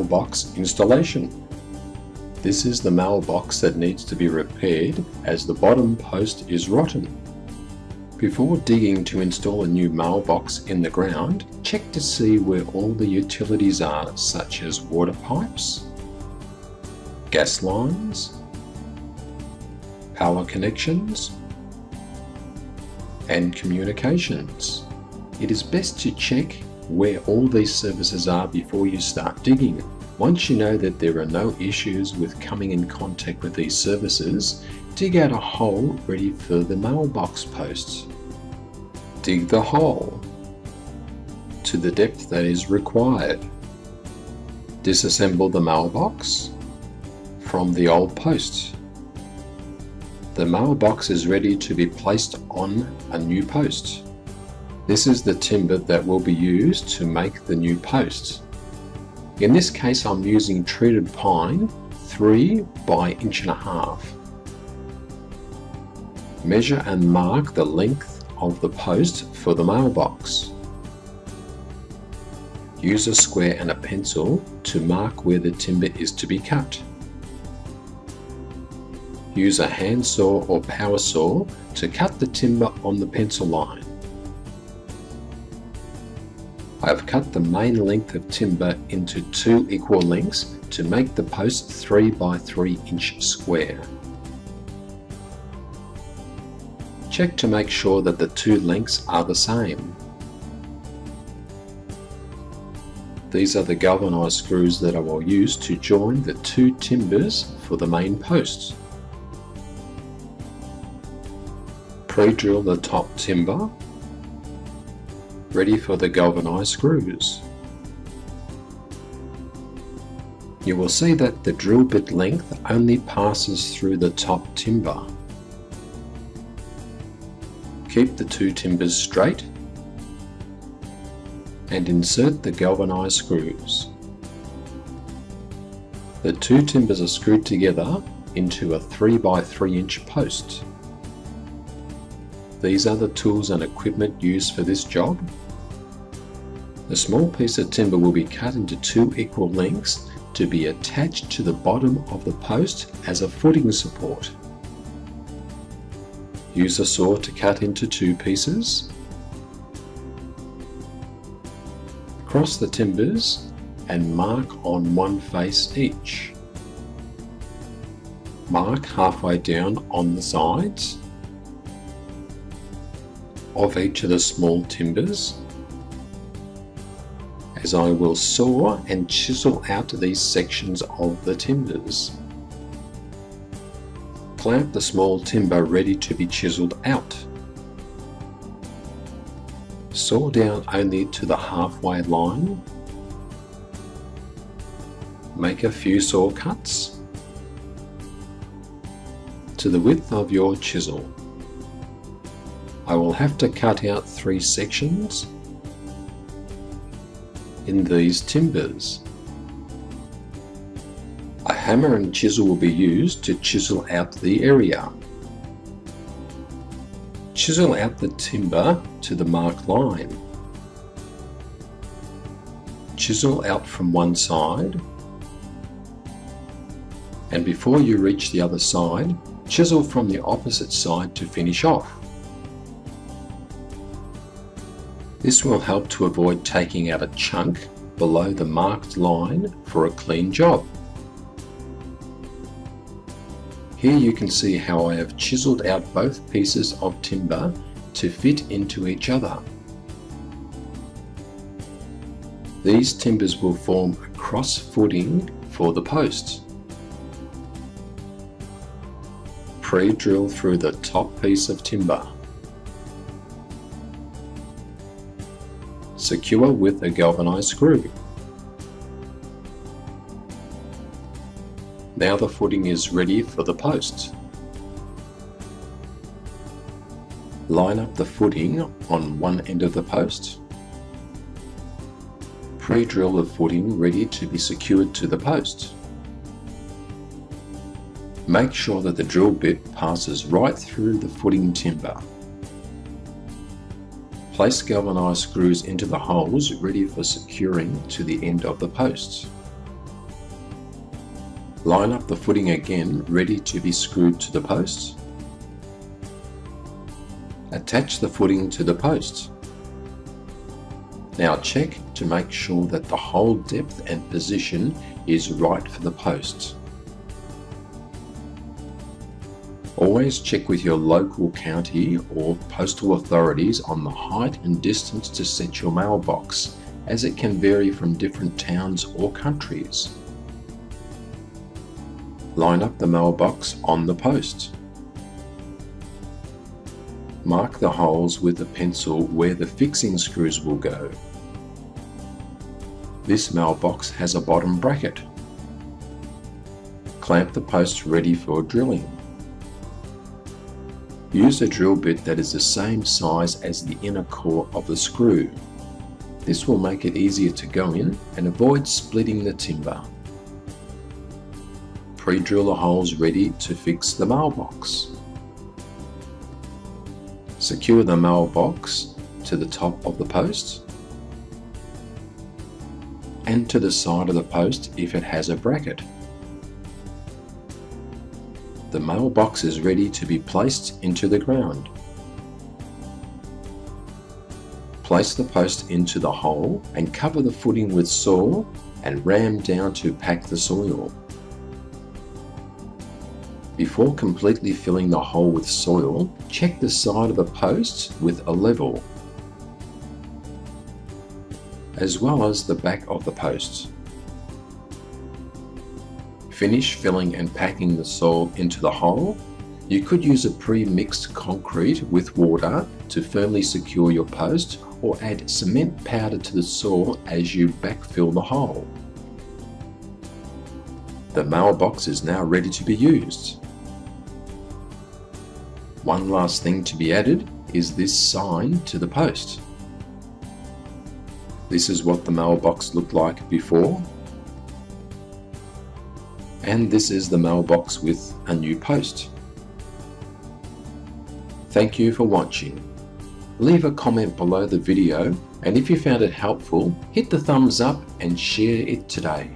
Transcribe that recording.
Mailbox installation. This is the mailbox that needs to be repaired as the bottom post is rotten. Before digging to install a new mailbox in the ground, check to see where all the utilities are, such as water pipes, gas lines, power connections, and communications. It is best to check where all these services are before you start digging. Once you know that there are no issues with coming in contact with these services, dig out a hole ready for the mailbox posts. Dig the hole to the depth that is required. Disassemble the mailbox from the old post. The mailbox is ready to be placed on a new post. This is the timber that will be used to make the new post. In this case, I'm using treated pine 3 by 1.5 inches. Measure and mark the length of the post for the mailbox. Use a square and a pencil to mark where the timber is to be cut. Use a handsaw or power saw to cut the timber on the pencil line. I have cut the main length of timber into 2 equal lengths to make the post 3 by 3 inch square. Check to make sure that the 2 lengths are the same. These are the galvanized screws that I will use to join the 2 timbers for the main post. Pre-drill the top timber, ready for the galvanized screws. You will see that the drill bit length only passes through the top timber. Keep the 2 timbers straight and insert the galvanized screws. The 2 timbers are screwed together into a 3 by 3 inch post. These are the tools and equipment used for this job. The small piece of timber will be cut into 2 equal lengths to be attached to the bottom of the post as a footing support. Use a saw to cut into 2 pieces. Cross the timbers and mark on one face each. Mark halfway down on the sides of each of the small timbers, as I will saw and chisel out these sections of the timbers. Clamp the small timber ready to be chiseled out. Saw down only to the halfway line. Make a few saw cuts to the width of your chisel. I will have to cut out 3 sections in these timbers. A hammer and chisel will be used to chisel out the area. Chisel out the timber to the marked line. Chisel out from one side, and before you reach the other side, chisel from the opposite side to finish off. This will help to avoid taking out a chunk below the marked line for a clean job. Here you can see how I have chiseled out both pieces of timber to fit into each other. These timbers will form a cross footing for the post. Pre-drill through the top piece of timber. Secure with a galvanized screw. Now the footing is ready for the post. Line up the footing on one end of the post. Pre-drill the footing ready to be secured to the post. Make sure that the drill bit passes right through the footing timber. Place galvanized screws into the holes ready for securing to the end of the post. Line up the footing again, ready to be screwed to the post. Attach the footing to the post. Now check to make sure that the hole depth and position is right for the post. Always check with your local county or postal authorities on the height and distance to set your mailbox, as it can vary from different towns or countries. Line up the mailbox on the post. Mark the holes with a pencil where the fixing screws will go. This mailbox has a bottom bracket. Clamp the post ready for drilling. Use a drill bit that is the same size as the inner core of the screw. This will make it easier to go in and avoid splitting the timber. Pre-drill the holes ready to fix the mailbox. Secure the mailbox to the top of the post and to the side of the post if it has a bracket. The mailbox is ready to be placed into the ground. Place the post into the hole and cover the footing with soil and ram down to pack the soil. Before completely filling the hole with soil, check the side of the post with a level, as well as the back of the post. Finish filling and packing the soil into the hole. You could use a pre-mixed concrete with water to firmly secure your post, or add cement powder to the soil as you backfill the hole. The mailbox is now ready to be used. One last thing to be added is this sign to the post. This is what the mailbox looked like before, and this is the mailbox with a new post. Thank you for watching. Leave a comment below the video, and if you found it helpful, hit the thumbs up and share it today.